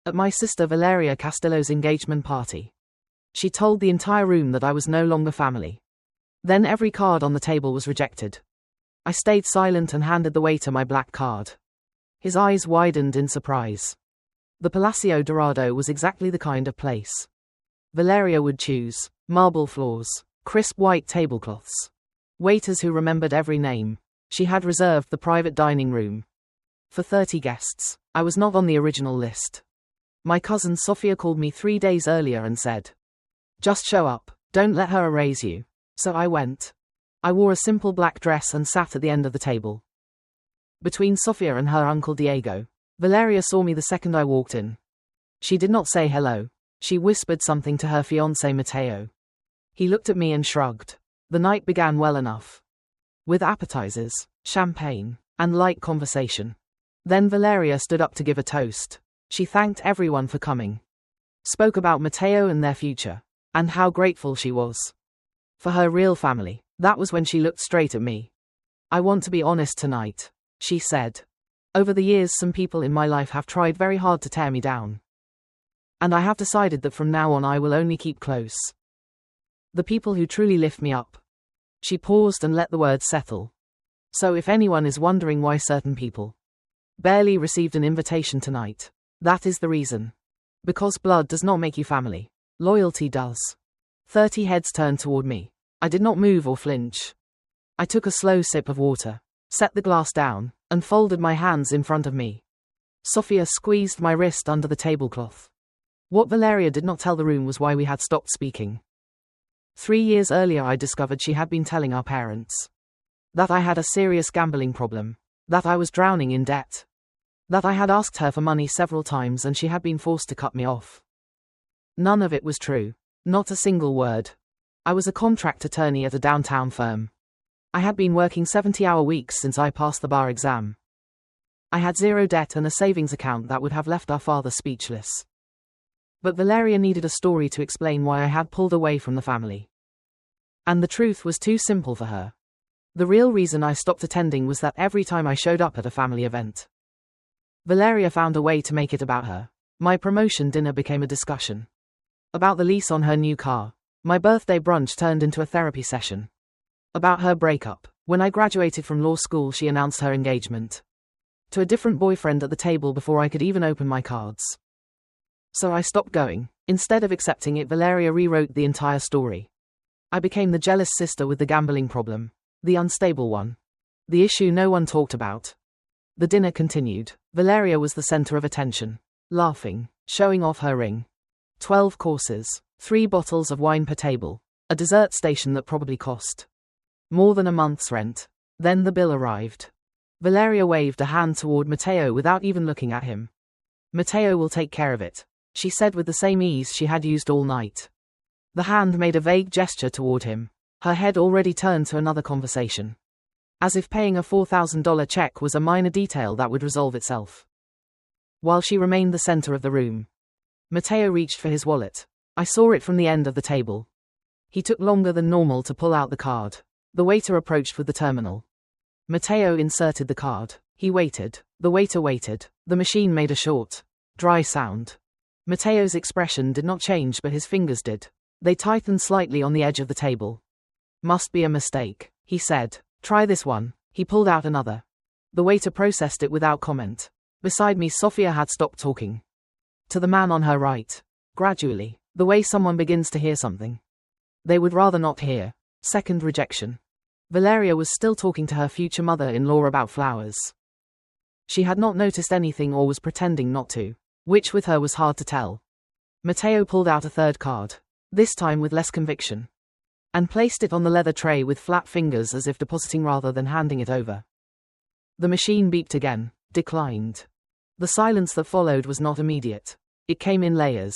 At my sister Valeria Castillo's engagement party. She told the entire room that I was no longer family. Then every card on the table was rejected. I stayed silent and handed the waiter my black card. His eyes widened in surprise. The Palacio Dorado was exactly the kind of place Valeria would choose. Marble floors, crisp white tablecloths, waiters who remembered every name. She had reserved the private dining room for 30 guests. I was not on the original list. My cousin Sofia called me 3 days earlier and said, "Just show up, don't let her erase you." So I went. I wore a simple black dress and sat at the end of the table, between Sofia and her uncle Diego. Valeria saw me the second I walked in. She did not say hello. She whispered something to her fiancé Mateo. He looked at me and shrugged. The night began well enough, with appetizers, champagne, and light conversation. Then Valeria stood up to give a toast. She thanked everyone for coming, spoke about Mateo and their future, and how grateful she was for her real family. That was when she looked straight at me. "I want to be honest tonight," she said. "Over the years, some people in my life have tried very hard to tear me down. And I have decided that from now on I will only keep close the people who truly lift me up." She paused and let the words settle. "So if anyone is wondering why certain people barely received an invitation tonight, that is the reason. Because blood does not make you family. Loyalty does." 30 heads turned toward me. I did not move or flinch. I took a slow sip of water, set the glass down, and folded my hands in front of me. Sofia squeezed my wrist under the tablecloth. What Valeria did not tell the room was why we had stopped speaking. 3 years earlier I discovered she had been telling our parents that I had a serious gambling problem, that I was drowning in debt, that I had asked her for money several times and she had been forced to cut me off. None of it was true. Not a single word. I was a contract attorney at a downtown firm. I had been working 70-hour weeks since I passed the bar exam. I had zero debt and a savings account that would have left our father speechless. But Valeria needed a story to explain why I had pulled away from the family. And the truth was too simple for her. The real reason I stopped attending was that every time I showed up at a family event, Valeria found a way to make it about her. My promotion dinner became a discussion about the lease on her new car. My birthday brunch turned into a therapy session about her breakup. When I graduated from law school, she announced her engagement to a different boyfriend at the table before I could even open my cards. So I stopped going. Instead of accepting it, Valeria rewrote the entire story. I became the jealous sister with the gambling problem, the unstable one, the issue no one talked about. The dinner continued. Valeria was the center of attention, laughing, showing off her ring. 12 courses, 3 bottles of wine per table, a dessert station that probably cost more than a month's rent. Then the bill arrived. Valeria waved a hand toward Mateo without even looking at him. "Mateo will take care of it," she said with the same ease she had used all night. The hand made a vague gesture toward him. Her head already turned to another conversation, as if paying a $4,000 check was a minor detail that would resolve itself. While she remained the center of the room, Mateo reached for his wallet. I saw it from the end of the table. He took longer than normal to pull out the card. The waiter approached with the terminal. Mateo inserted the card. He waited. The waiter waited. The machine made a short, dry sound. Mateo's expression did not change, but his fingers did. They tightened slightly on the edge of the table. "Must be a mistake," he said. "Try this one." He pulled out another. The waiter processed it without comment. Beside me, Sofia had stopped talking to the man on her right. Gradually, the way someone begins to hear something they would rather not hear. Second rejection. Valeria was still talking to her future mother-in-law about flowers. She had not noticed anything or was pretending not to, which with her was hard to tell. Mateo pulled out a third card, this time with less conviction, and placed it on the leather tray with flat fingers as if depositing rather than handing it over. The machine beeped again, declined. The silence that followed was not immediate. It came in layers.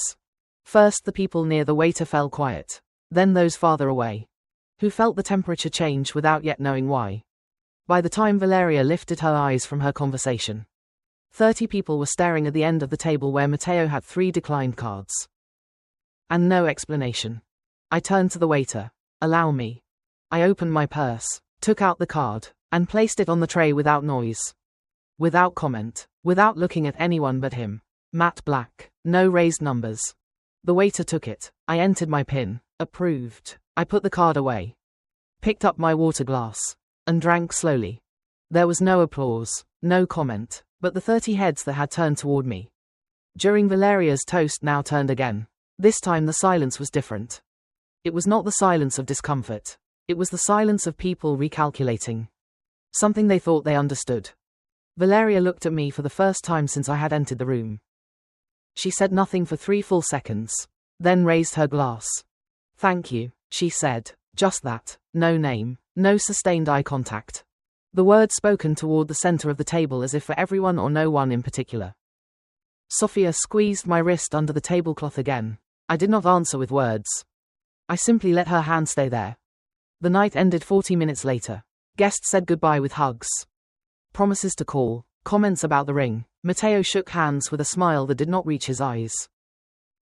First the people near the waiter fell quiet, then those farther away, who felt the temperature change without yet knowing why. By the time Valeria lifted her eyes from her conversation, 30 people were staring at the end of the table where Mateo had 3 declined cards. And no explanation. I turned to the waiter. "Allow me." I opened my purse, took out the card, and placed it on the tray without noise, without comment, without looking at anyone but him. Matte black. No raised numbers. The waiter took it. I entered my PIN. Approved. I put the card away. Picked up my water glass. And drank slowly. There was no applause. No comment. But the 30 heads that had turned toward me. During Valeria's toast now turned again. This time the silence was different. It was not the silence of discomfort. It was the silence of people recalculating. Something they thought they understood. Valeria looked at me for the first time since I had entered the room. She said nothing for 3 full seconds. Then raised her glass. Thank you, she said. Just that. No name. No sustained eye contact. The words spoken toward the center of the table as if for everyone or no one in particular. Sophia squeezed my wrist under the tablecloth again. I did not answer with words. I simply let her hand stay there. The night ended 40 minutes later. Guests said goodbye with hugs. Promises to call. Comments about the ring. Matteo shook hands with a smile that did not reach his eyes.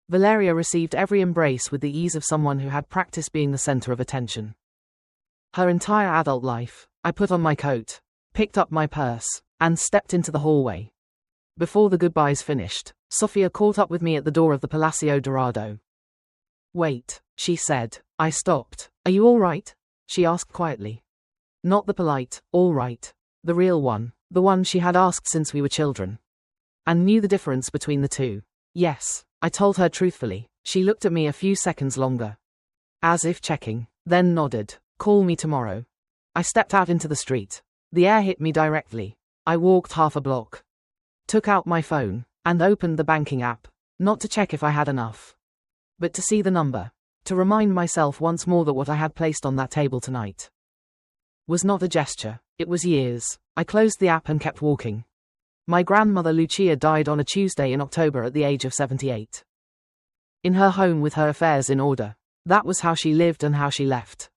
Valeria received every embrace with the ease of someone who had practiced being the center of attention. Her entire adult life. I put on my coat, picked up my purse, and stepped into the hallway. Before the goodbyes finished, Sophia caught up with me at the door of the Palacio Dorado. Wait, she said. I stopped. Are you all right? She asked quietly. Not the polite, all right. The real one, the one she had asked since we were children. And knew the difference between the two. Yes, I told her truthfully. She looked at me a few seconds longer. As if checking, then nodded. Call me tomorrow. I stepped out into the street. The air hit me directly. I walked half a block. Took out my phone, and opened the banking app. Not to check if I had enough. But to see the number. To remind myself once more that what I had placed on that table tonight was not a gesture, it was years. I closed the app and kept walking. My grandmother Lucia died on a Tuesday in October at the age of 78. In her home with her affairs in order. That was how she lived and how she left.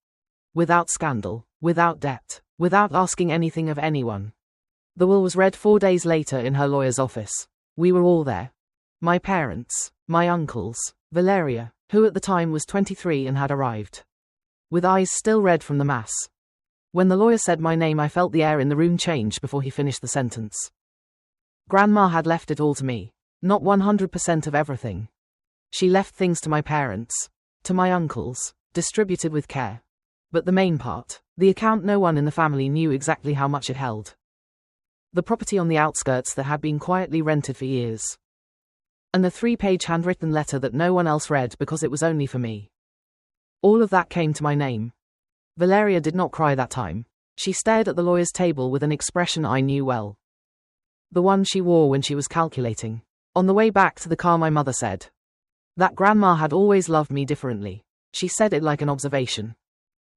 Without scandal, without debt, without asking anything of anyone. The will was read 4 days later in her lawyer's office. We were all there. My parents, my uncles, Valeria, who at the time was 23 and had arrived. With eyes still red from the mass. When the lawyer said my name, I felt the air in the room change before he finished the sentence. Grandma had left it all to me. Not 100% of everything. She left things to my parents, to my uncles, distributed with care. But the main part, the account, no one in the family knew exactly how much it held. The property on the outskirts that had been quietly rented for years. And the 3-page handwritten letter that no one else read because it was only for me. All of that came to my name. Valeria did not cry that time. She stared at the lawyer's table with an expression I knew well. The one she wore when she was calculating. On the way back to the car, my mother said that grandma had always loved me differently. She said it like an observation.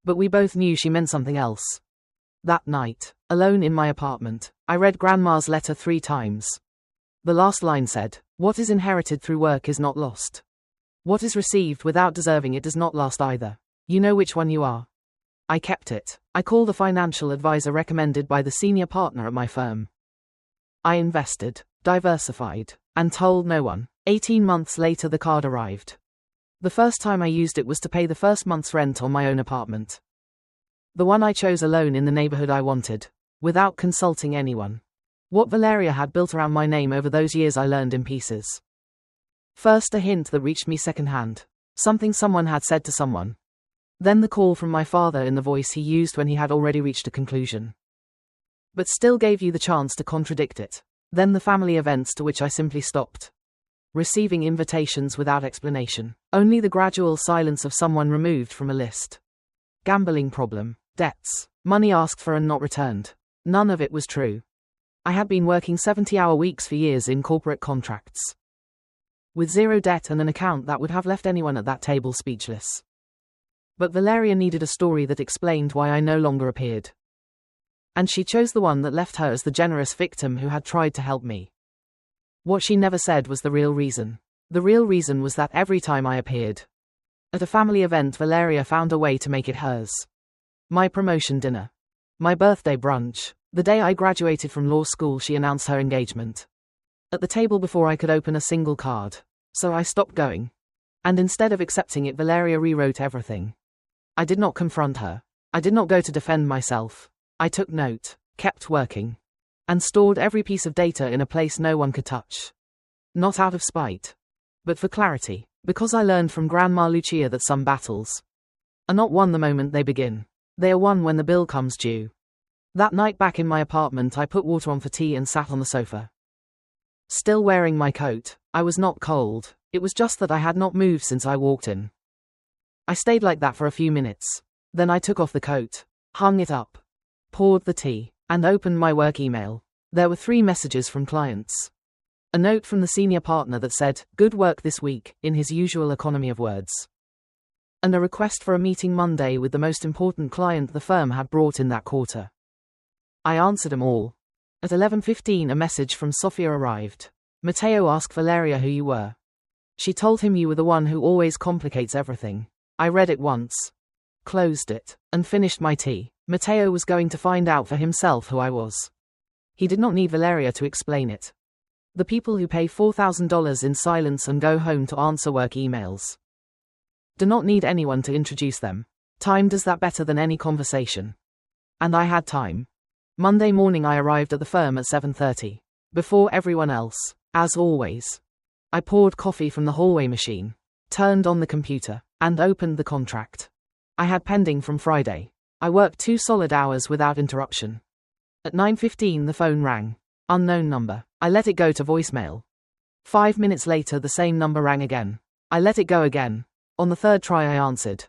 But we both knew she meant something else. That night, alone in my apartment, I read grandma's letter 3 times. The last line said, "What is inherited through work is not lost. What is received without deserving it does not last either. You know which one you are." I kept it. I called the financial advisor recommended by the senior partner at my firm. I invested, diversified, and told no one. 18 months later the card arrived. The first time I used it was to pay the first month's rent on my own apartment. The one I chose alone in the neighborhood I wanted, without consulting anyone. What Valeria had built around my name over those years I learned in pieces. First a hint that reached me secondhand. Something someone had said to someone. Then the call from my father in the voice he used when he had already reached a conclusion. But still gave you the chance to contradict it. Then the family events to which I simply stopped. Receiving invitations without explanation. Only the gradual silence of someone removed from a list. Gambling problem, debts, money asked for and not returned. None of it was true. I had been working 70-hour weeks for years in corporate contracts. With zero debt and an account that would have left anyone at that table speechless. But Valeria needed a story that explained why I no longer appeared. And she chose the one that left her as the generous victim who had tried to help me. What she never said was the real reason. The real reason was that every time I appeared at a family event, Valeria found a way to make it hers. My promotion dinner. My birthday brunch. The day I graduated from law school, she announced her engagement. At the table before I could open a single card. So I stopped going. And instead of accepting it, Valeria rewrote everything. I did not confront her. I did not go to defend myself. I took note, kept working, and stored every piece of data in a place no one could touch. Not out of spite, but for clarity, because I learned from Grandma Lucia that some battles are not won the moment they begin. They are won when the bill comes due. That night back in my apartment, I put water on for tea and sat on the sofa. Still wearing my coat, I was not cold, it was just that I had not moved since I walked in. I stayed like that for a few minutes. Then I took off the coat, hung it up, poured the tea, and opened my work email. There were 3 messages from clients. A note from the senior partner that said, "Good work this week," in his usual economy of words. And a request for a meeting Monday with the most important client the firm had brought in that quarter. I answered them all. At 11:15 a message from Sofia arrived. Matteo asked Valeria who you were. She told him you were the one who always complicates everything. I read it once, closed it, and finished my tea. Matteo was going to find out for himself who I was. He did not need Valeria to explain it. The people who pay $4,000 in silence and go home to answer work emails do not need anyone to introduce them. Time does that better than any conversation. And I had time. Monday morning I arrived at the firm at 7:30. Before everyone else, as always. I poured coffee from the hallway machine, turned on the computer, and opened the contract I had pending from Friday. I worked 2 solid hours without interruption. At 9:15 the phone rang. Unknown number. I let it go to voicemail. 5 minutes later the same number rang again. I let it go again. On the 3rd try I answered.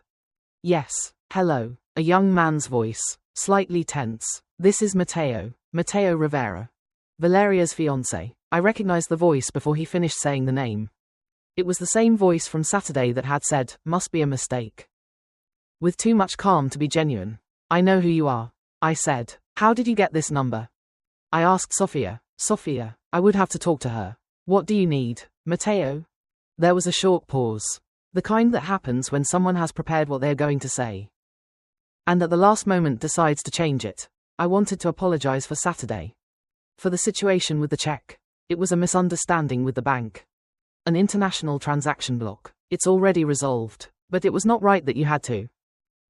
Yes, hello, a young man's voice, slightly tense. This is Matteo Rivera, Valeria's fiancé. I recognized the voice before he finished saying the name. It was the same voice from Saturday that had said, "Must be a mistake." With too much calm to be genuine. "I know who you are," I said. "How did you get this number?" I asked Sofia. "Sofia, I would have to talk to her." "What do you need, Matteo?" There was a short pause. The kind that happens when someone has prepared what they are going to say, and at the last moment decides to change it. I wanted to apologize for Saturday. For the situation with the check. It was a misunderstanding with the bank. An international transaction block. It's already resolved, but it was not right that you had to.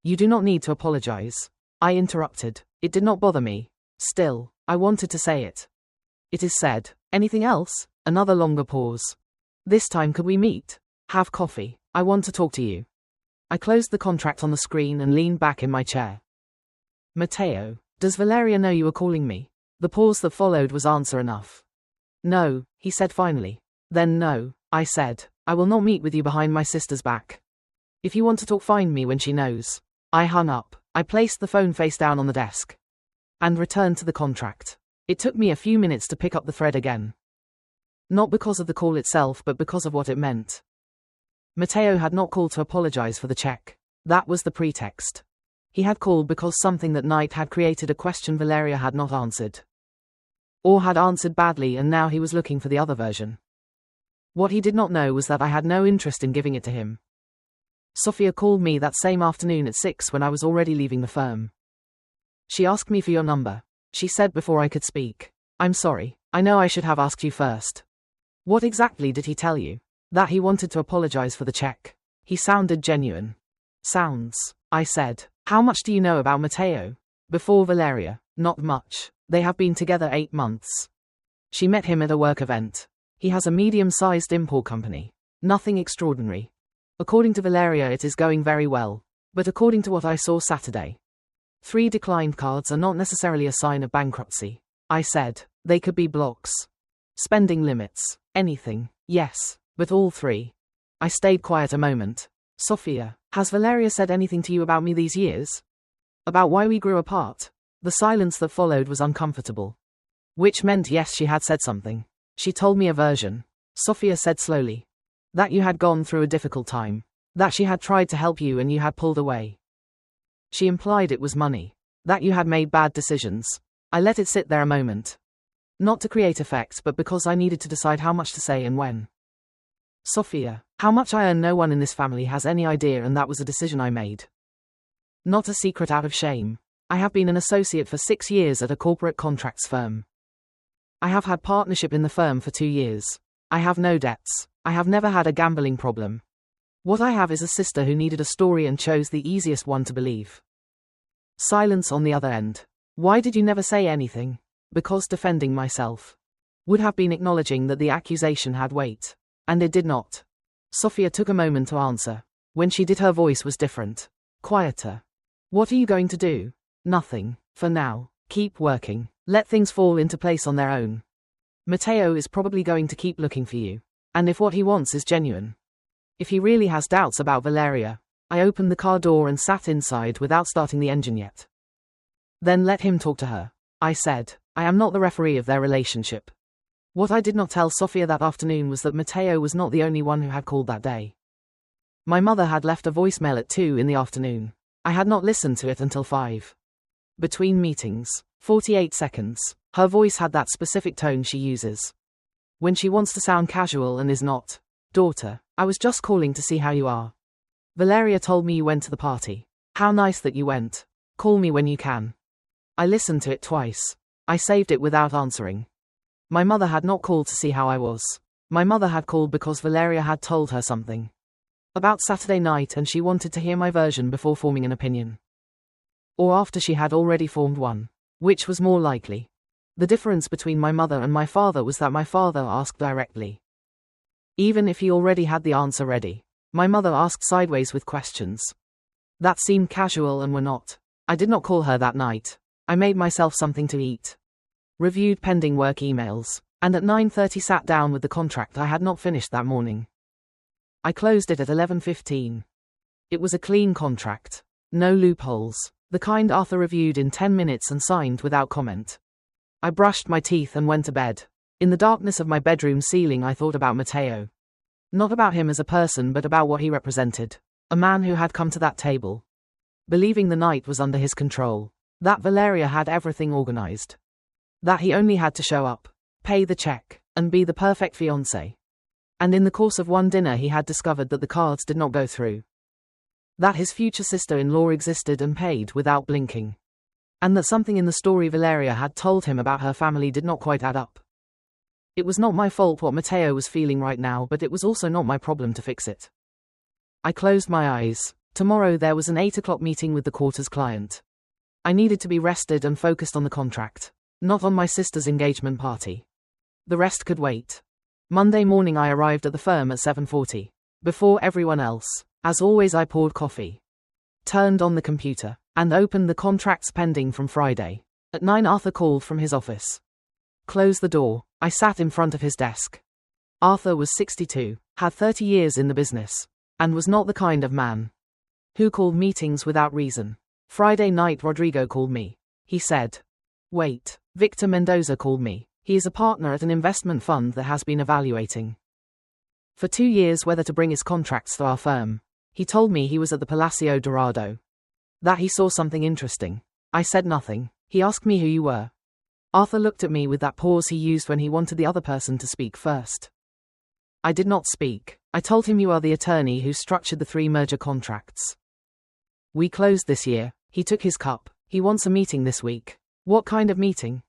You do not need to apologize. I interrupted. It did not bother me. Still, I wanted to say it. It is said. Anything else? Another longer pause. This time could we meet? Have coffee. I want to talk to you. I closed the contract on the screen and leaned back in my chair. Matteo, does Valeria know you were calling me? The pause that followed was answer enough. No, he said finally. Then no, I said. I will not meet with you behind my sister's back. If you want to talk, find me when she knows. I hung up. I placed the phone face down on the desk and returned to the contract. It took me a few minutes to pick up the thread again. Not because of the call itself, but because of what it meant. Matteo had not called to apologize for the check. That was the pretext. He had called because something that night had created a question Valeria had not answered. Or had answered badly, and now he was looking for the other version. What he did not know was that I had no interest in giving it to him. Sofia called me that same afternoon at 6 when I was already leaving the firm. She asked me for your number. She said before I could speak. I'm sorry, I know I should have asked you first. What exactly did he tell you? That he wanted to apologize for the check. He sounded genuine. Sounds, I said. How much do you know about Matteo? Before Valeria, not much. They have been together 8 months. She met him at a work event. He has a medium-sized import company. Nothing extraordinary. According to Valeria it is going very well. But according to what I saw Saturday, 3 declined cards are not necessarily a sign of bankruptcy. I said. They could be blocks. Spending limits. Anything. Yes. But all 3. I stayed quiet a moment. Sofia, has Valeria said anything to you about me these years? About why we grew apart? The silence that followed was uncomfortable. Which meant yes, she had said something. She told me a version. Sofia said slowly. That you had gone through a difficult time. That she had tried to help you and you had pulled away. She implied it was money. That you had made bad decisions. I let it sit there a moment. Not to create effect, but because I needed to decide how much to say and when. Sofia, how much I earn no one in this family has any idea, and that was a decision I made. Not a secret out of shame. I have been an associate for 6 years at a corporate contracts firm. I have had partnership in the firm for 2 years. I have no debts. I have never had a gambling problem. What I have is a sister who needed a story and chose the easiest one to believe. Silence on the other end. Why did you never say anything? Because defending myself. would have been acknowledging that the accusation had weight. And it did not. Sofia took a moment to answer. When she did, her voice was different. Quieter. What are you going to do? Nothing. For now. Keep working. Let things fall into place on their own. Matteo is probably going to keep looking for you. And if what he wants is genuine. If he really has doubts about Valeria. I opened the car door and sat inside without starting the engine yet. Then let him talk to her. I said. I am not the referee of their relationship. What I did not tell Sofia that afternoon was that Matteo was not the only one who had called that day. My mother had left a voicemail at 2 in the afternoon. I had not listened to it until 5. Between meetings. 48 seconds. Her voice had that specific tone she uses when she wants to sound casual and is not. Daughter, I was just calling to see how you are. Valeria told me you went to the party. How nice that you went. Call me when you can. I listened to it twice. I saved it without answering. My mother had not called to see how I was. My mother had called because Valeria had told her something about Saturday night and she wanted to hear my version before forming an opinion. Or after she had already formed one. Which was more likely. The difference between my mother and my father was that my father asked directly. Even if he already had the answer ready. My mother asked sideways with questions that seemed casual and were not. I did not call her that night. I made myself something to eat. Reviewed pending work emails, and at 9:30 sat down with the contract I had not finished that morning. I closed it at 11:15. It was a clean contract. No loopholes. The kind Arthur reviewed in 10 minutes and signed without comment. I brushed my teeth and went to bed. In the darkness of my bedroom ceiling I thought about Matteo. Not about him as a person but about what he represented. A man who had come to that table, believing the night was under his control. That Valeria had everything organized. That he only had to show up, pay the check, and be the perfect fiancé. And in the course of one dinner he had discovered that the cards did not go through. That his future sister-in-law existed and paid without blinking. And that something in the story Valeria had told him about her family did not quite add up. It was not my fault what Matteo was feeling right now, but it was also not my problem to fix it. I closed my eyes. Tomorrow there was an 8 o'clock meeting with the quarter's client. I needed to be rested and focused on the contract. Not on my sister's engagement party. The rest could wait. Monday morning I arrived at the firm at 7:40. Before everyone else. As always I poured coffee. Turned on the computer. And opened the contracts pending from Friday. At 9 Arthur called from his office. Closed the door. I sat in front of his desk. Arthur was 62. Had 30 years in the business. And was not the kind of man who called meetings without reason. Friday night Rodrigo called me. He said. Wait. Victor Mendoza called me. He is a partner at an investment fund that has been evaluating for 2 years whether to bring his contracts to our firm. He told me he was at the Palacio Dorado. That he saw something interesting. I said nothing. He asked me who you were. Arthur looked at me with that pause he used when he wanted the other person to speak first. I did not speak. I told him you are the attorney who structured the 3 merger contracts we closed this year. He took his cup. He wants a meeting this week. What kind of meeting?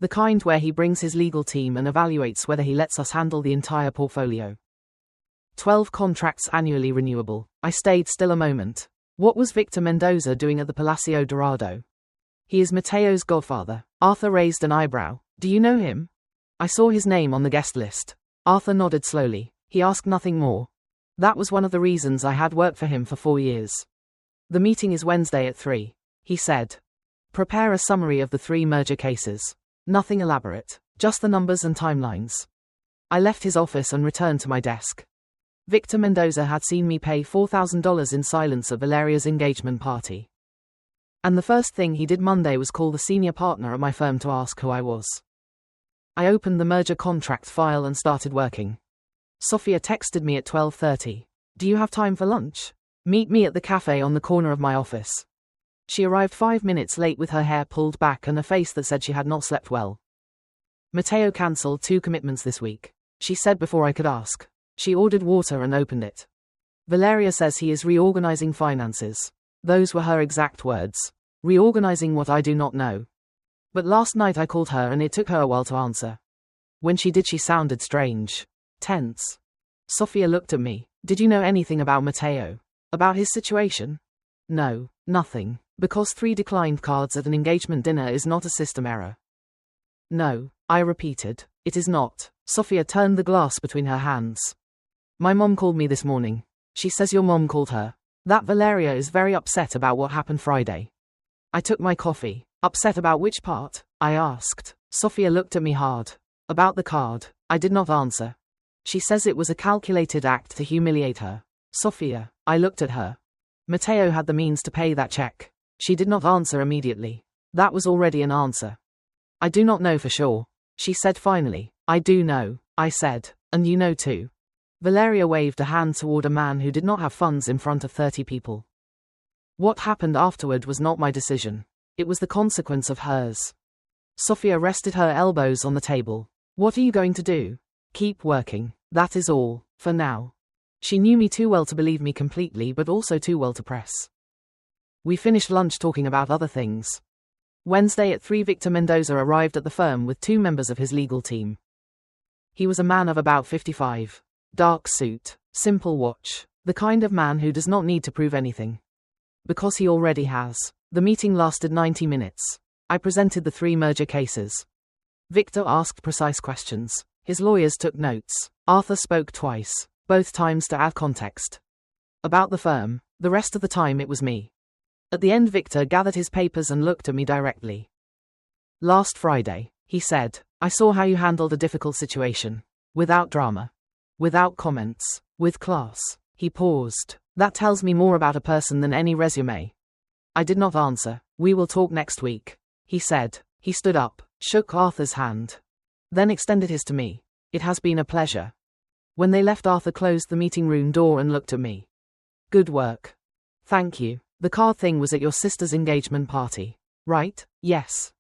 The kind where he brings his legal team and evaluates whether he lets us handle the entire portfolio. 12 contracts annually renewable. I stayed still a moment. What was Victor Mendoza doing at the Palacio Dorado? He is Matteo's godfather. Arthur raised an eyebrow. Do you know him? I saw his name on the guest list. Arthur nodded slowly. He asked nothing more. That was one of the reasons I had worked for him for 4 years. The meeting is Wednesday at 3. He said. Prepare a summary of the 3 merger cases. Nothing elaborate. Just the numbers and timelines. I left his office and returned to my desk. Victor Mendoza had seen me pay $4,000 in silence at Valeria's engagement party. And the first thing he did Monday was call the senior partner at my firm to ask who I was. I opened the merger contract file and started working. Sofia texted me at 12:30. Do you have time for lunch? Meet me at the cafe on the corner of my office. She arrived 5 minutes late with her hair pulled back and a face that said she had not slept well. Matteo cancelled 2 commitments this week, she said before I could ask. She ordered water and opened it. Valeria says he is reorganizing finances. Those were her exact words. Reorganizing what I do not know. But last night I called her and it took her a while to answer. When she did she sounded strange. Tense. Sofia looked at me. Did you know anything about Matteo? About his situation? No, nothing. Because 3 declined cards at an engagement dinner is not a system error. No, I repeated. It is not. Sofia turned the glass between her hands. My mom called me this morning. She says your mom called her. That Valeria is very upset about what happened Friday. I took my coffee. Upset about which part? I asked. Sofia looked at me hard. About the card. I did not answer. She says it was a calculated act to humiliate her. Sofia. I looked at her. Matteo had the means to pay that check. She did not answer immediately. That was already an answer. I do not know for sure. She said finally. I do know, I said, and you know too. Valeria waved a hand toward a man who did not have funds in front of 30 people. What happened afterward was not my decision. It was the consequence of hers. Sofia rested her elbows on the table. What are you going to do? Keep working. That is all, for now. She knew me too well to believe me completely, but also too well to press. We finished lunch talking about other things. Wednesday at 3, Victor Mendoza arrived at the firm with 2 members of his legal team. He was a man of about 55. Dark suit, simple watch, the kind of man who does not need to prove anything. Because he already has. The meeting lasted 90 minutes. I presented the 3 merger cases. Victor asked precise questions. His lawyers took notes. Arthur spoke twice, both times to add context. About the firm, the rest of the time it was me. At the end, Victor gathered his papers and looked at me directly. Last Friday, he said, I saw how you handled a difficult situation. Without drama. Without comments. With class. He paused. That tells me more about a person than any resume. I did not answer. We will talk next week, he said. He stood up, shook Arthur's hand. Then extended his to me. It has been a pleasure. When they left, Arthur closed the meeting room door and looked at me. Good work. Thank you. The card thing was at your sister's engagement party, right? Yes.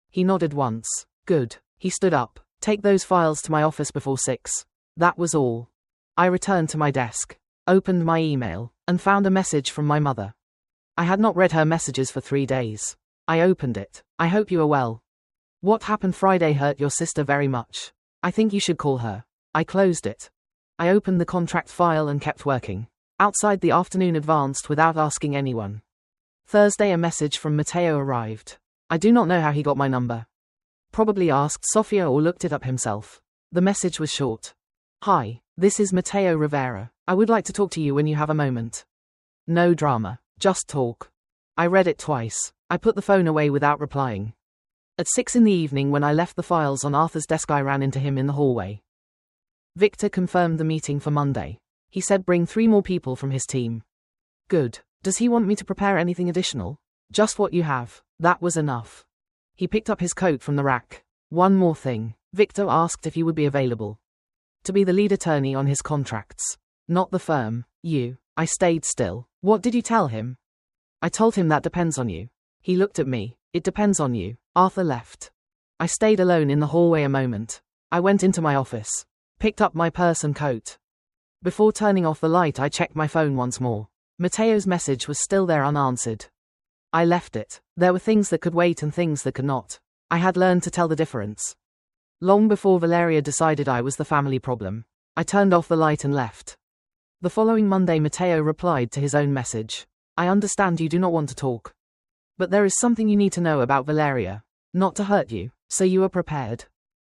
He nodded once. Good. He stood up. Take those files to my office before 6. That was all. I returned to my desk, opened my email, and found a message from my mother. I had not read her messages for 3 days. I opened it. I hope you are well. What happened Friday hurt your sister very much. I think you should call her. I closed it. I opened the contract file and kept working. Outside, the afternoon advanced without asking anyone. Thursday, a message from Matteo arrived. I do not know how he got my number. Probably asked Sofia or looked it up himself. The message was short. Hi, this is Matteo Rivera. I would like to talk to you when you have a moment. No drama, just talk. I read it twice. I put the phone away without replying. At 6 in the evening, when I left the files on Arthur's desk, I ran into him in the hallway. Victor confirmed the meeting for Monday. He said bring 3 more people from his team. Good. Does he want me to prepare anything additional? Just what you have. That was enough. He picked up his coat from the rack. One more thing. Victor asked if you would be available to be the lead attorney on his contracts. Not the firm. You. I stayed still. What did you tell him? I told him that depends on you. He looked at me. It depends on you. Arthur left. I stayed alone in the hallway a moment. I went into my office. Picked up my purse and coat. Before turning off the light, I checked my phone once more. Matteo's message was still there unanswered. I left it. There were things that could wait and things that could not. I had learned to tell the difference. Long before Valeria decided I was the family problem, I turned off the light and left. The following Monday, Matteo replied to his own message. I understand you do not want to talk. But there is something you need to know about Valeria. Not to hurt you, so you are prepared.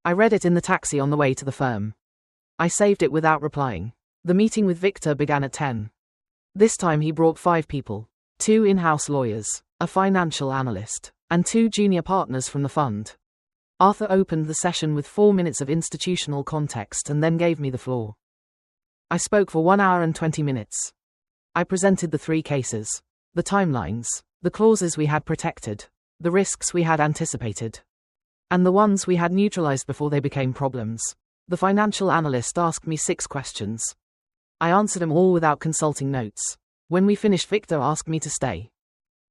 I read it in the taxi on the way to the firm. I saved it without replying. The meeting with Victor began at 10. This time he brought 5 people. 2 in-house lawyers, a financial analyst, and 2 junior partners from the fund. Arthur opened the session with 4 minutes of institutional context and then gave me the floor. I spoke for 1 hour and 20 minutes. I presented the 3 cases, the timelines, the clauses we had protected, the risks we had anticipated, and the ones we had neutralized before they became problems. The financial analyst asked me 6 questions. I answered them all without consulting notes. When we finished, Victor asked me to stay.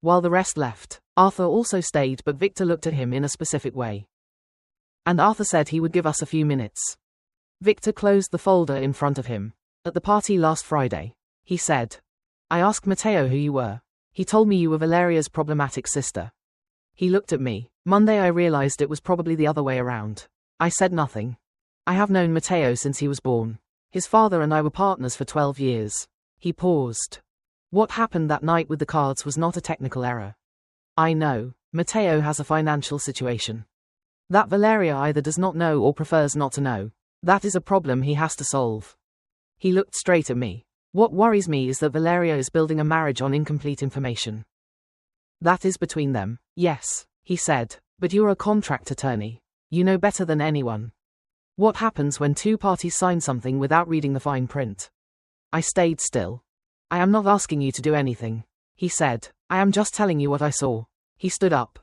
While the rest left, Arthur also stayed, but Victor looked at him in a specific way. And Arthur said he would give us a few minutes. Victor closed the folder in front of him. At the party last Friday, he said, I asked Matteo who you were. He told me you were Valeria's problematic sister. He looked at me. Monday I realized it was probably the other way around. I said nothing. I have known Matteo since he was born. His father and I were partners for 12 years. He paused. What happened that night with the cards was not a technical error. I know. Matteo has a financial situation. That Valeria either does not know or prefers not to know. That is a problem he has to solve. He looked straight at me. What worries me is that Valeria is building a marriage on incomplete information. That is between them. Yes, he said, but you're a contract attorney. You know better than anyone. What happens when two parties sign something without reading the fine print? I stayed still. I am not asking you to do anything, he said. I am just telling you what I saw. He stood up.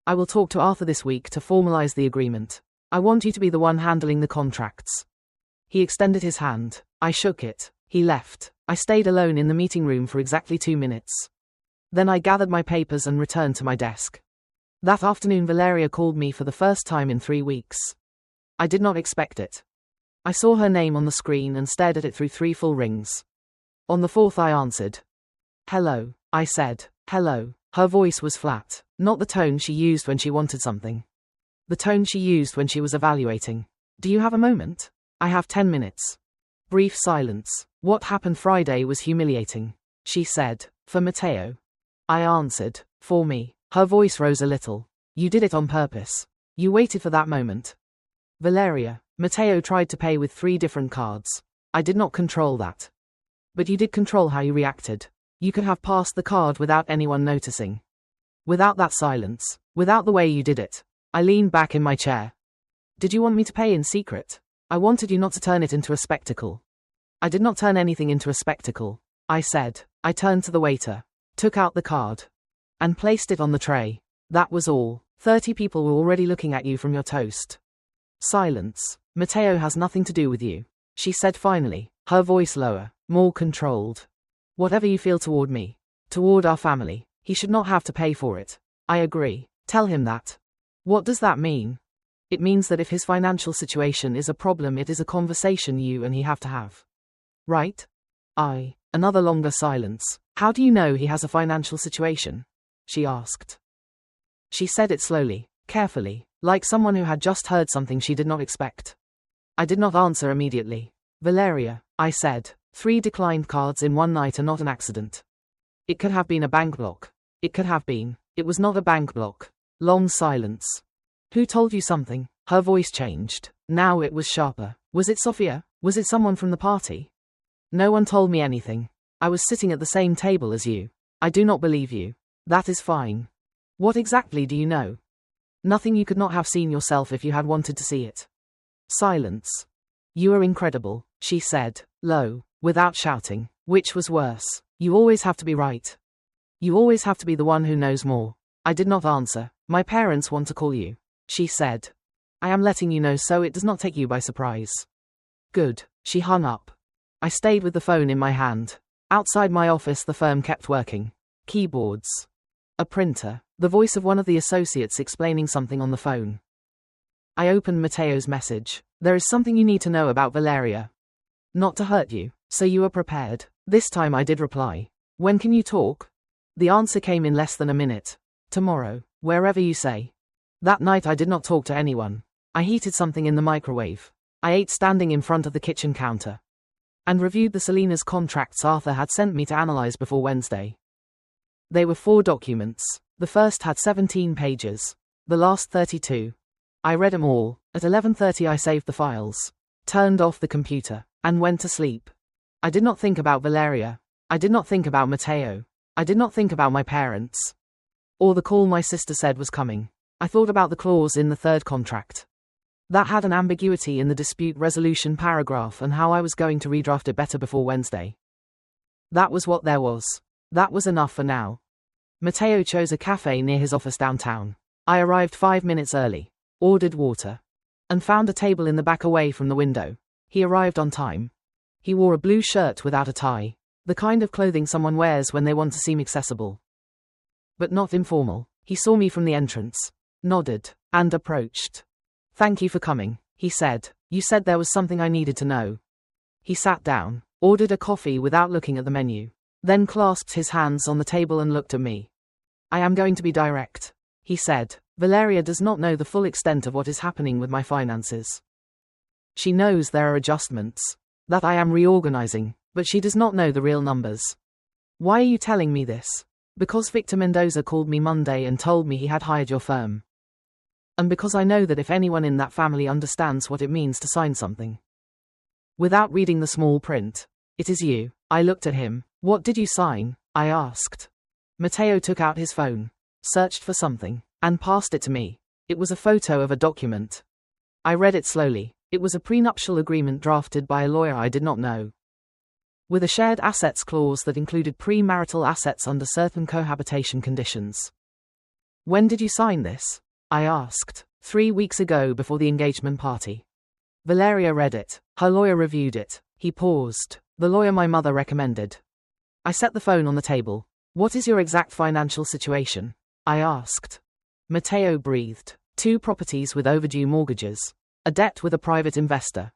I will talk to Arthur this week to formalize the agreement. I want you to be the one handling the contracts. He extended his hand. I shook it. He left. I stayed alone in the meeting room for exactly 2 minutes. Then I gathered my papers and returned to my desk. That afternoon Valeria called me for the first time in 3 weeks. I did not expect it. I saw her name on the screen and stared at it through 3 full rings. On the 4th I answered. Hello, I said. Hello. Her voice was flat, not the tone she used when she wanted something. The tone she used when she was evaluating. Do you have a moment? I have 10 minutes. Brief silence. What happened Friday was humiliating, she said. For Matteo. I answered. For me. Her voice rose a little. You did it on purpose. You waited for that moment. Valeria. Matteo tried to pay with 3 different cards. I did not control that. But you did control how you reacted. You could have passed the card without anyone noticing. Without that silence. Without the way you did it. I leaned back in my chair. Did you want me to pay in secret? I wanted you not to turn it into a spectacle. I did not turn anything into a spectacle, I said. I turned to the waiter, took out the card, and placed it on the tray. That was all. 30 people were already looking at you from your toast. Silence. Matteo has nothing to do with you, she said finally, her voice lower, more controlled. Whatever you feel toward me, toward our family, he should not have to pay for it. I agree. Tell him that. What does that mean? It means that if his financial situation is a problem, it is a conversation you and he have to have. Right? Another longer silence. How do you know he has a financial situation? She asked. She said it slowly, carefully, like someone who had just heard something she did not expect. I did not answer immediately. Valeria, I said, 3 declined cards in one night are not an accident. It could have been a bank block. It could have been. It was not a bank block. Long silence. Who told you something? Her voice changed. Now it was sharper. Was it Sophia? Was it someone from the party? No one told me anything. I was sitting at the same table as you. I do not believe you. That is fine. What exactly do you know? Nothing you could not have seen yourself if you had wanted to see it. Silence. You are incredible, she said, low, without shouting. Which was worse? You always have to be right. You always have to be the one who knows more. I did not answer. My parents want to call you, she said. I am letting you know so it does not take you by surprise. Good. She hung up. I stayed with the phone in my hand. Outside my office the firm kept working. Keyboards. A printer. The voice of one of the associates explaining something on the phone. I opened Matteo's message. There is something you need to know about Valeria. Not to hurt you, so you are prepared. This time I did reply. When can you talk? The answer came in less than a minute. Tomorrow, wherever you say. That night I did not talk to anyone. I heated something in the microwave. I ate standing in front of the kitchen counter. And reviewed the Selena's contracts Arthur had sent me to analyze before Wednesday. They were 4 documents. The first had 17 pages. The last 32. I read them all. At 11:30 I saved the files, turned off the computer, and went to sleep. I did not think about Valeria. I did not think about Matteo. I did not think about my parents. Or the call my sister said was coming. I thought about the clause in the 3rd contract. That had an ambiguity in the dispute resolution paragraph and how I was going to redraft it better before Wednesday. That was what there was. That was enough for now. Matteo chose a cafe near his office downtown. I arrived 5 minutes early, ordered water, and found a table in the back away from the window. He arrived on time. He wore a blue shirt without a tie, the kind of clothing someone wears when they want to seem accessible. But not informal. He saw me from the entrance, nodded, and approached. Thank you for coming, he said. You said there was something I needed to know. He sat down, ordered a coffee without looking at the menu, then clasped his hands on the table and looked at me. I am going to be direct, he said. Valeria does not know the full extent of what is happening with my finances. She knows there are adjustments, that I am reorganizing, but she does not know the real numbers. Why are you telling me this? Because Victor Mendoza called me Monday and told me he had hired your firm. And because I know that if anyone in that family understands what it means to sign something without reading the small print, it is you. I looked at him. What did you sign? I asked. Matteo took out his phone, searched for something, and passed it to me. It was a photo of a document. I read it slowly. It was a prenuptial agreement drafted by a lawyer I did not know, with a shared assets clause that included premarital assets under certain cohabitation conditions. When did you sign this? I asked. 3 weeks ago, before the engagement party. Valeria read it. Her lawyer reviewed it. He paused. The lawyer my mother recommended. I set the phone on the table. What is your exact financial situation? I asked. Matteo breathed. 2 properties with overdue mortgages. A debt with a private investor.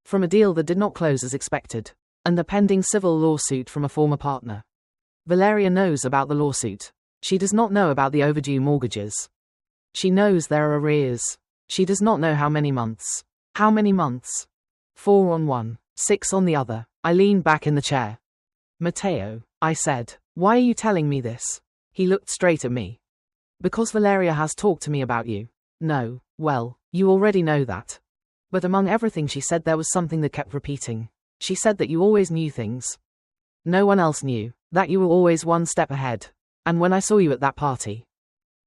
From a deal that did not close as expected. And a pending civil lawsuit from a former partner. Valeria knows about the lawsuit. She does not know about the overdue mortgages. She knows there are arrears. She does not know how many months. How many months? 4 on one, 6 on the other. I leaned back in the chair. Matteo, I said, why are you telling me this? He looked straight at me. Because Valeria has talked to me about you. No, well, you already know that. But among everything she said, there was something that kept repeating. She said that you always knew things no one else knew, that you were always one step ahead. And when I saw you at that party,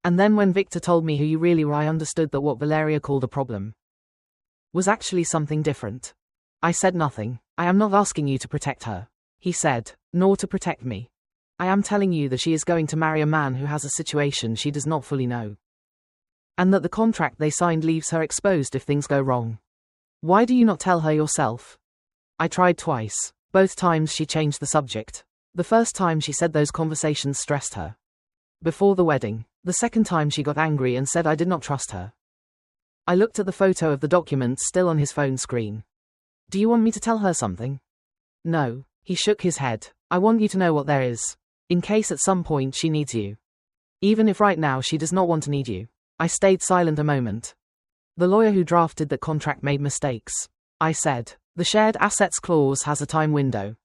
and then when Victor told me who you really were, I understood that what Valeria called a problem was actually something different. I said nothing. I am not asking you to protect her, he said, nor to protect me. I am telling you that she is going to marry a man who has a situation she does not fully know. And that the contract they signed leaves her exposed if things go wrong. Why do you not tell her yourself? I tried twice. Both times she changed the subject. The first time she said those conversations stressed her before the wedding. The second time she got angry and said I did not trust her. I looked at the photo of the document still on his phone screen. Do you want me to tell her something? No. He shook his head. I want you to know what there is, in case at some point she needs you. Even if right now she does not want to need you. I stayed silent a moment. The lawyer who drafted that contract made mistakes. I said, the shared assets clause has a time window.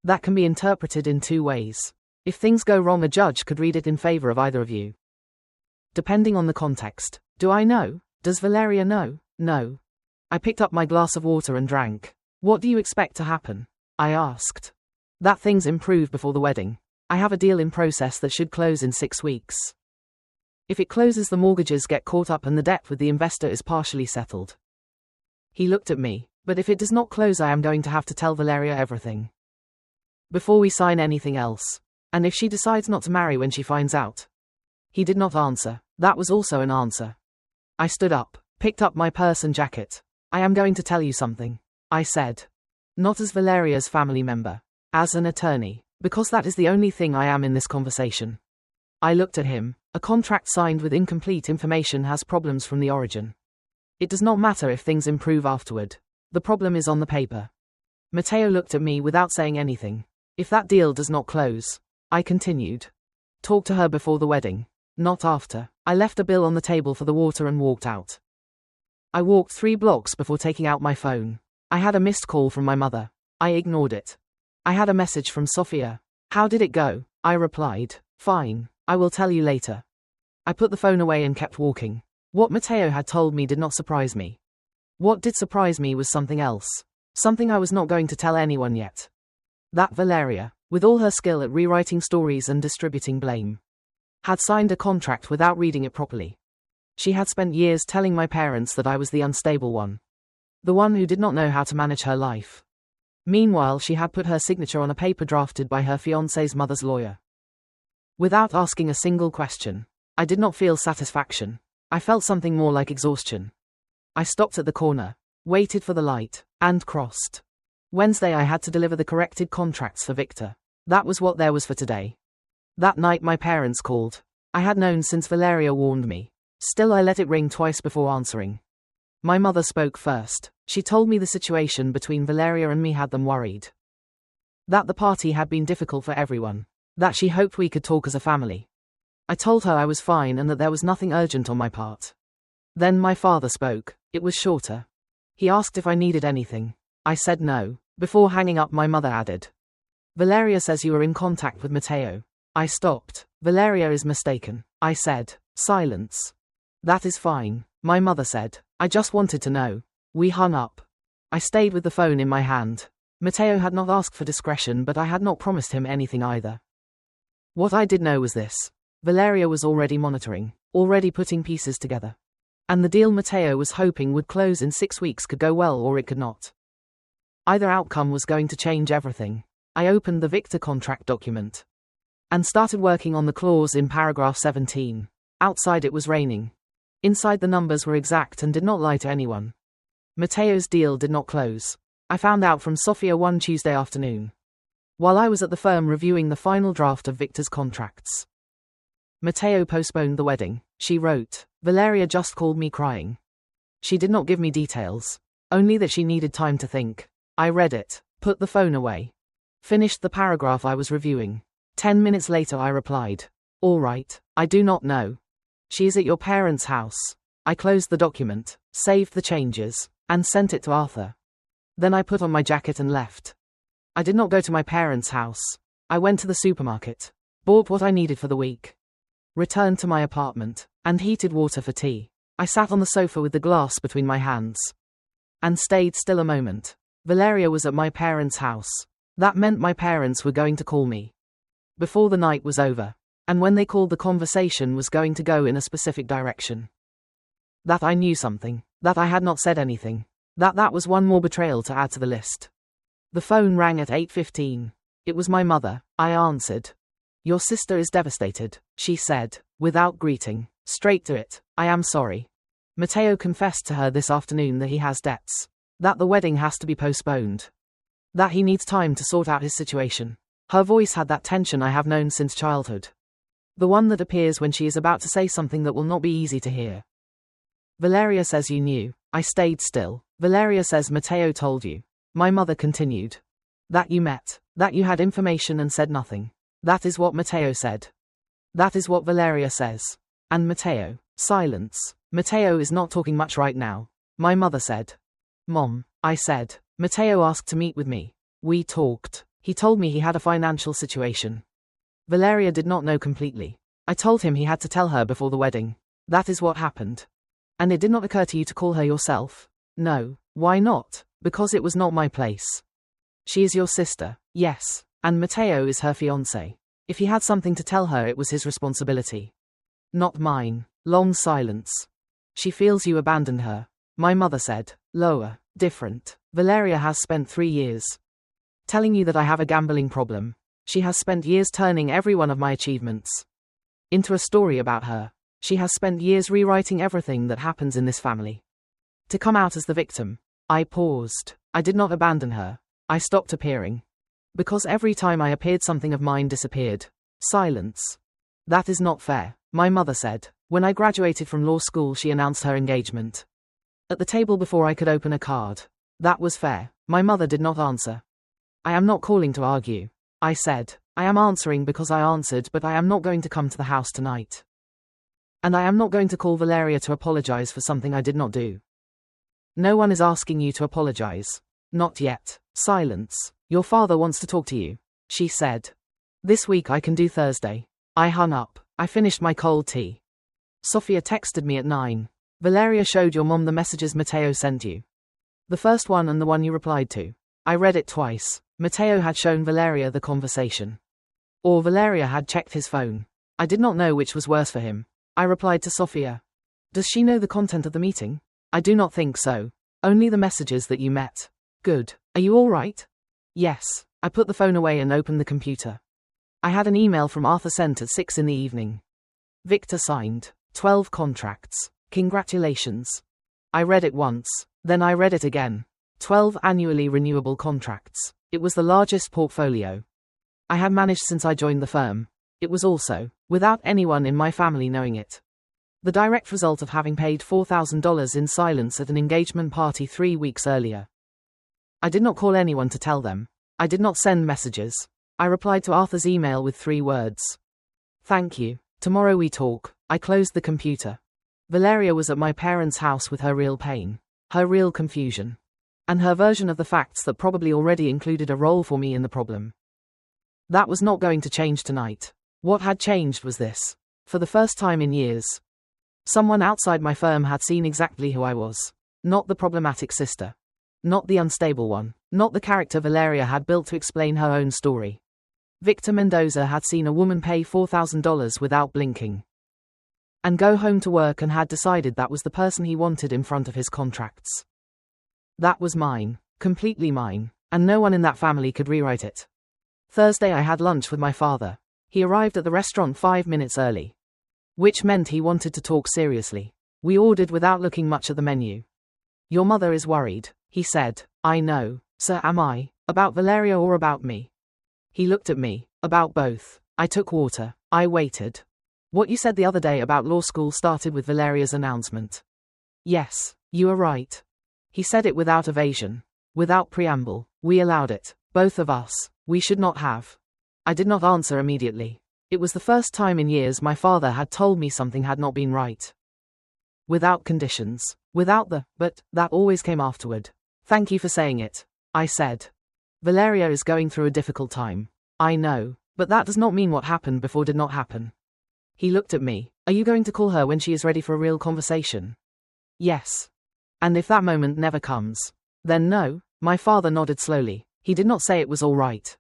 That can be interpreted in 2 ways. If things go wrong, a judge could read it in favor of either of you. Depending on the context. Do I know? Does Valeria know? No. I picked up my glass of water and drank. What do you expect to happen? I asked. That things improve before the wedding. I have a deal in process that should close in 6 weeks. If it closes, the mortgages get caught up and the debt with the investor is partially settled. He looked at me. But if it does not close, I am going to have to tell Valeria everything before we sign anything else. And if she decides not to marry when she finds out. He did not answer. That was also an answer. I stood up, picked up my purse and jacket. I am going to tell you something, I said. Not as Valeria's family member. As an attorney. Because that is the only thing I am in this conversation. I looked at him. A contract signed with incomplete information has problems from the origin. It does not matter if things improve afterward. The problem is on the paper. Matteo looked at me without saying anything. If that deal does not close, I continued. Talk to her before the wedding, not after. I left a bill on the table for the water and walked out. I walked 3 blocks before taking out my phone. I had a missed call from my mother. I ignored it. I had a message from Sophia. How did it go? I replied. Fine. I will tell you later. I put the phone away and kept walking. What Matteo had told me did not surprise me. What did surprise me was something else. Something I was not going to tell anyone yet. That Valeria, with all her skill at rewriting stories and distributing blame, had signed a contract without reading it properly. She had spent years telling my parents that I was the unstable one. The one who did not know how to manage her life. Meanwhile, she had put her signature on a paper drafted by her fiancé's mother's lawyer. Without asking a single question. I did not feel satisfaction. I felt something more like exhaustion. I stopped at the corner, waited for the light, and crossed. Wednesday I had to deliver the corrected contracts for Victor. That was what there was for today. That night my parents called. I had known since Valeria warned me. Still I let it ring twice before answering. My mother spoke first. She told me the situation between Valeria and me had them worried. That the party had been difficult for everyone. That she hoped we could talk as a family. I told her I was fine and that there was nothing urgent on my part. Then my father spoke. It was shorter. He asked if I needed anything. I said no. Before hanging up, my mother added, Valeria says you are in contact with Matteo. I stopped. Valeria is mistaken. I said. Silence. That is fine. my mother said. I just wanted to know. We hung up. I stayed with the phone in my hand. Matteo had not asked for discretion, but I had not promised him anything either. What I did know was this. Valeria was already monitoring, already putting pieces together. And the deal Matteo was hoping would close in 6 weeks could go well or it could not. Either outcome was going to change everything. I opened the Victor contract document and started working on the clause in paragraph 17. Outside it was raining. Inside the numbers were exact and did not lie to anyone. Matteo's deal did not close. I found out from Sofia one Tuesday afternoon, while I was at the firm reviewing the final draft of Victor's contracts. Matteo postponed the wedding, she wrote. Valeria just called me crying. She did not give me details, only that she needed time to think. I read it, put the phone away, finished the paragraph I was reviewing. 10 minutes later I replied, all right, I do not know. She is at your parents' house. I closed the document, saved the changes, and sent it to Arthur. Then I put on my jacket and left. I did not go to my parents' house. I went to the supermarket, bought what I needed for the week, returned to my apartment, and heated water for tea. I sat on the sofa with the glass between my hands and stayed still a moment. Valeria was at my parents' house. That meant my parents were going to call me before the night was over, and when they called, the conversation was going to go in a specific direction. That I knew something, that I had not said anything, that was one more betrayal to add to the list. The phone rang at 8:15. It was my mother. I answered. Your sister is devastated, she said, without greeting, straight to it. I am sorry. Matteo confessed to her this afternoon that he has debts, that the wedding has to be postponed, that he needs time to sort out his situation. Her voice had that tension I have known since childhood, the one that appears when she is about to say something that will not be easy to hear. Valeria says you knew. I stayed still. Valeria says Matteo told you. My mother continued. That you met, that you had information and said nothing. That is what Matteo said. That is what Valeria says. And Matteo. Silence. Matteo is not talking much right now. My mother said. Mom, I said. Matteo asked to meet with me. We talked. He told me he had a financial situation. Valeria did not know completely. I told him he had to tell her before the wedding. That is what happened. And it did not occur to you to call her yourself? No. Why not? Because it was not my place. She is your sister. Yes. And Matteo is her fiancé. If he had something to tell her, it was his responsibility, not mine. Long silence. She feels you abandoned her. My mother said. Lower. Different. Valeria has spent 3 years telling you that I have a gambling problem. She has spent years turning every one of my achievements into a story about her. She has spent years rewriting everything that happens in this family to come out as the victim. I paused. I did not abandon her. I stopped appearing. Because every time I appeared, something of mine disappeared. Silence. That is not fair, my mother said. When I graduated from law school, she announced her engagement at the table before I could open a card. That was fair. My mother did not answer. I am not calling to argue. I said. I am answering because I answered, but I am not going to come to the house tonight. And I am not going to call Valeria to apologize for something I did not do. No one is asking you to apologize. Not yet. Silence. Your father wants to talk to you, she said. This week I can do Thursday. I hung up. I finished my cold tea. Sofia texted me at 9. Valeria showed your mom the messages Matteo sent you. The first one and the one you replied to. I read it twice. Matteo had shown Valeria the conversation. Or Valeria had checked his phone. I did not know which was worse for him. I replied to Sofia. Does she know the content of the meeting? I do not think so. Only the messages that you met. Good. Are you all right? Yes. I put the phone away and opened the computer. I had an email from Arthur sent at 6 in the evening. Victor signed 12 contracts. Congratulations. I read it once. Then I read it again. 12 annually renewable contracts. It was the largest portfolio I had managed since I joined the firm. It was also, without anyone in my family knowing it, the direct result of having paid $4,000 in silence at an engagement party 3 weeks earlier. I did not call anyone to tell them. I did not send messages. I replied to Arthur's email with 3 words. Thank you. Tomorrow we talk. I closed the computer. Valeria was at my parents' house with her real pain, her real confusion, and her version of the facts that probably already included a role for me in the problem. That was not going to change tonight. What had changed was this. For the first time in years, Someone outside my firm had seen exactly who I was. Not the problematic sister. Not the unstable one. Not the character Valeria had built to explain her own story. Victor Mendoza had seen a woman pay $4,000 without blinking and go home to work and had decided that was the person he wanted in front of his contracts. That was mine. Completely mine. And no one in that family could rewrite it. Thursday I had lunch with my father. He arrived at the restaurant 5 minutes early, which meant he wanted to talk seriously. We ordered without looking much at the menu. Your mother is worried, he said. I know, sir. Am I? About Valeria or about me? He looked at me. About both. I took water. I waited. What you said the other day about law school started with Valeria's announcement. Yes, you are right. He said it without evasion. Without preamble. We allowed it. Both of us. We should not have. I did not answer immediately. It was the first time in years my father had told me something had not been right. Without conditions. Without the, but, that always came afterward. Thank you for saying it, I said. Valeria is going through a difficult time. I know, but that does not mean what happened before did not happen. He looked at me. Are you going to call her when she is ready for a real conversation? Yes. And if that moment never comes, then no. My father nodded slowly. He did not say it was all right.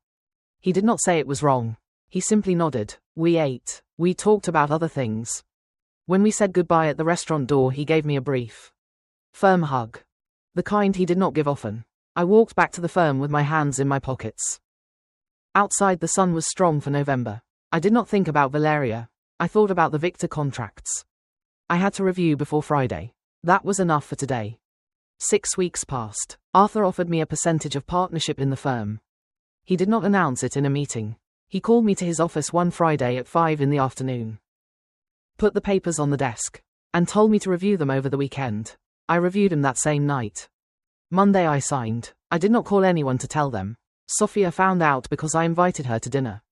He did not say it was wrong. He simply nodded. We ate. We talked about other things. When we said goodbye at the restaurant door, he gave me a brief, firm hug. The kind he did not give often. I walked back to the firm with my hands in my pockets. Outside the sun was strong for November. I did not think about Valeria. I thought about the Victor contracts. I had to review before Friday. That was enough for today. 6 weeks passed. Arthur offered me a percentage of partnership in the firm. He did not announce it in a meeting. He called me to his office one Friday at 5 in the afternoon. Put the papers on the desk. And told me to review them over the weekend. I reviewed them that same night. Monday I signed. I did not call anyone to tell them. Sophia found out because I invited her to dinner.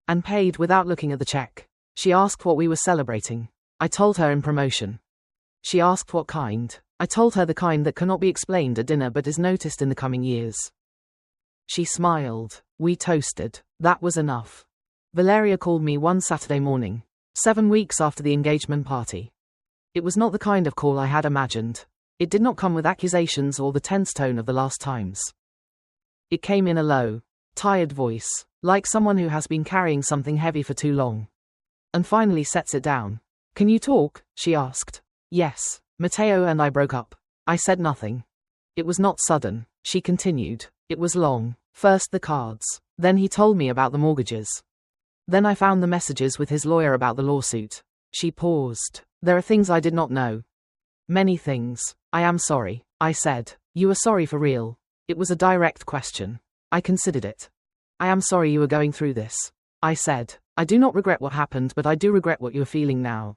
And paid without looking at the check. She asked what we were celebrating. I told her in promotion. She asked what kind. I told her the kind that cannot be explained at dinner but is noticed in the coming years. She smiled. We toasted. That was enough. Valeria called me one Saturday morning, 7 weeks after the engagement party. It was not the kind of call I had imagined. It did not come with accusations or the tense tone of the last times. It came in a low, tired voice, like someone who has been carrying something heavy for too long, and finally sets it down. Can you talk? She asked. Yes. Matteo and I broke up. I said nothing. It was not sudden, she continued. It was long. First the cards. Then he told me about the mortgages. Then I found the messages with his lawyer about the lawsuit. She paused. There are things I did not know. Many things. I am sorry, I said. You are sorry for real? It was a direct question. I considered it. I am sorry you are going through this, I said. I do not regret what happened, but I do regret what you are feeling now.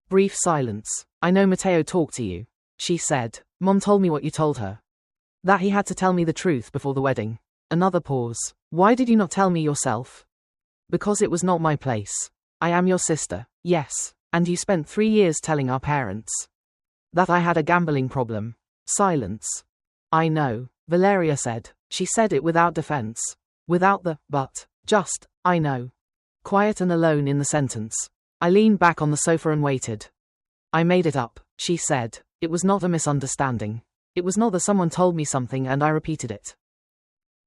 Brief silence. I know Matteo talked to you, she said. Mom told me what you told her. That he had to tell me the truth before the wedding. Another pause. Why did you not tell me yourself? Because it was not my place. I am your sister. Yes. And you spent 3 years telling our parents that I had a gambling problem. Silence. I know, Valeria said. She said it without defense. Without the, but. Just, I know. Quiet and alone in the sentence. I leaned back on the sofa and waited. I made it up, she said. It was not a misunderstanding. It was not that someone told me something and I repeated it.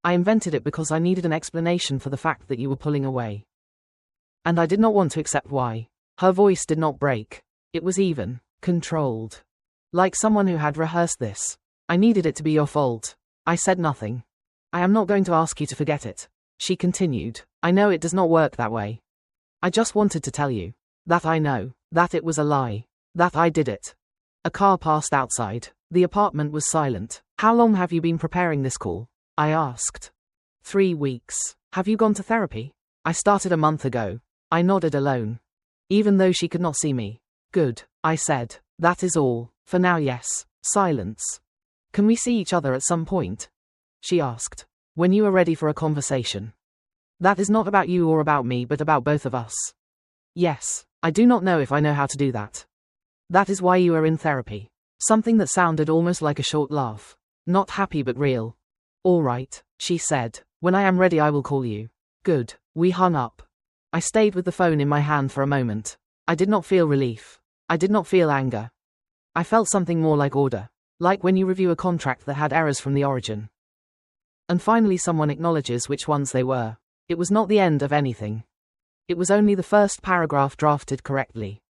I invented it because I needed an explanation for the fact that you were pulling away. And I did not want to accept why. Her voice did not break. It was even, controlled. Like someone who had rehearsed this. I needed it to be your fault. I said nothing. I am not going to ask you to forget it, she continued. I know it does not work that way. I just wanted to tell you that I know, that it was a lie, that I did it. A car passed outside. The apartment was silent. How long have you been preparing this call? I asked. 3 weeks. Have you gone to therapy? I started a month ago. I nodded alone. Even though she could not see me. Good, I said. That is all. For now, yes. Silence. Can we see each other at some point? She asked. When you are ready for a conversation. That is not about you or about me, but about both of us. Yes. I do not know if I know how to do that. That is why you are in therapy. Something that sounded almost like a short laugh. Not happy but real. All right, she said. When I am ready I will call you. Good. We hung up. I stayed with the phone in my hand for a moment. I did not feel relief. I did not feel anger. I felt something more like order. Like when you review a contract that had errors from the origin. And finally someone acknowledges which ones they were. It was not the end of anything. It was only the first paragraph drafted correctly.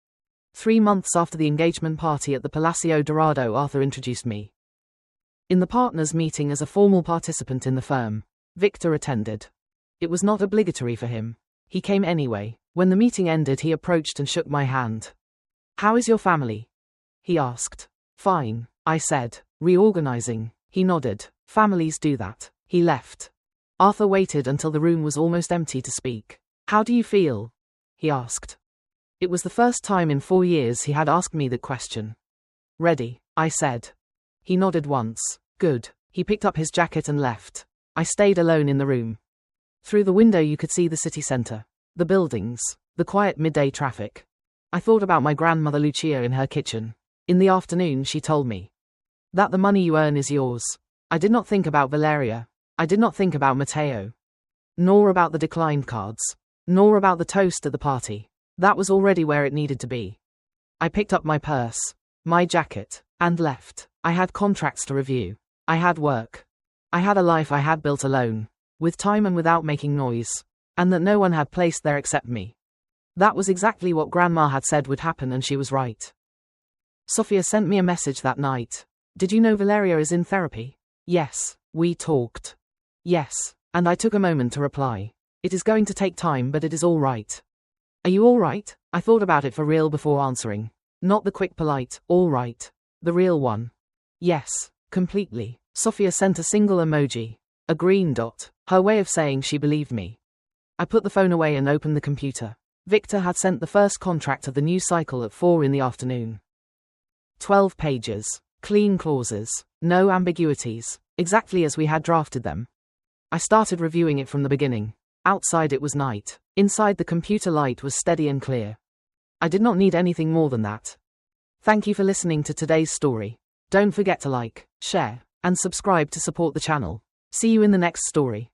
3 months after the engagement party at the Palacio Dorado, Arthur introduced me. In the partners' meeting as a formal participant in the firm, Victor attended. It was not obligatory for him. He came anyway. When the meeting ended, he approached and shook my hand. "How is your family?" he asked. "Fine," I said. "Reorganizing." He nodded. "Families do that." He left. Arthur waited until the room was almost empty to speak. "How do you feel?" he asked. It was the first time in 4 years he had asked me that question. "Ready," I said. He nodded once. "Good." He picked up his jacket and left. I stayed alone in the room. Through the window you could see the city center, the buildings, the quiet midday traffic. I thought about my grandmother Lucia in her kitchen. In the afternoon she told me that the money you earn is yours. I did not think about Valeria. I did not think about Matteo. Nor about the declined cards. Nor about the toast at the party. That was already where it needed to be. I picked up my purse, my jacket, and left. I had contracts to review. I had work. I had a life I had built alone, with time and without making noise, and that no one had placed there except me. That was exactly what Grandma had said would happen, and she was right. Sofia sent me a message that night. "Did you know Valeria is in therapy?" "Yes, we talked." "Yes," and I took a moment to reply. "It is going to take time, but it is all right." "Are you all right?" I thought about it for real before answering. Not the quick polite, "all right." The real one. "Yes, completely." Sofia sent a single emoji. A green dot. Her way of saying she believed me. I put the phone away and opened the computer. Victor had sent the first contract of the new cycle at 4 in the afternoon. 12 pages. Clean clauses. No ambiguities. Exactly as we had drafted them. I started reviewing it from the beginning. Outside it was night. Inside the computer light was steady and clear. I did not need anything more than that. Thank you for listening to today's story. Don't forget to like, share, and subscribe to support the channel. See you in the next story.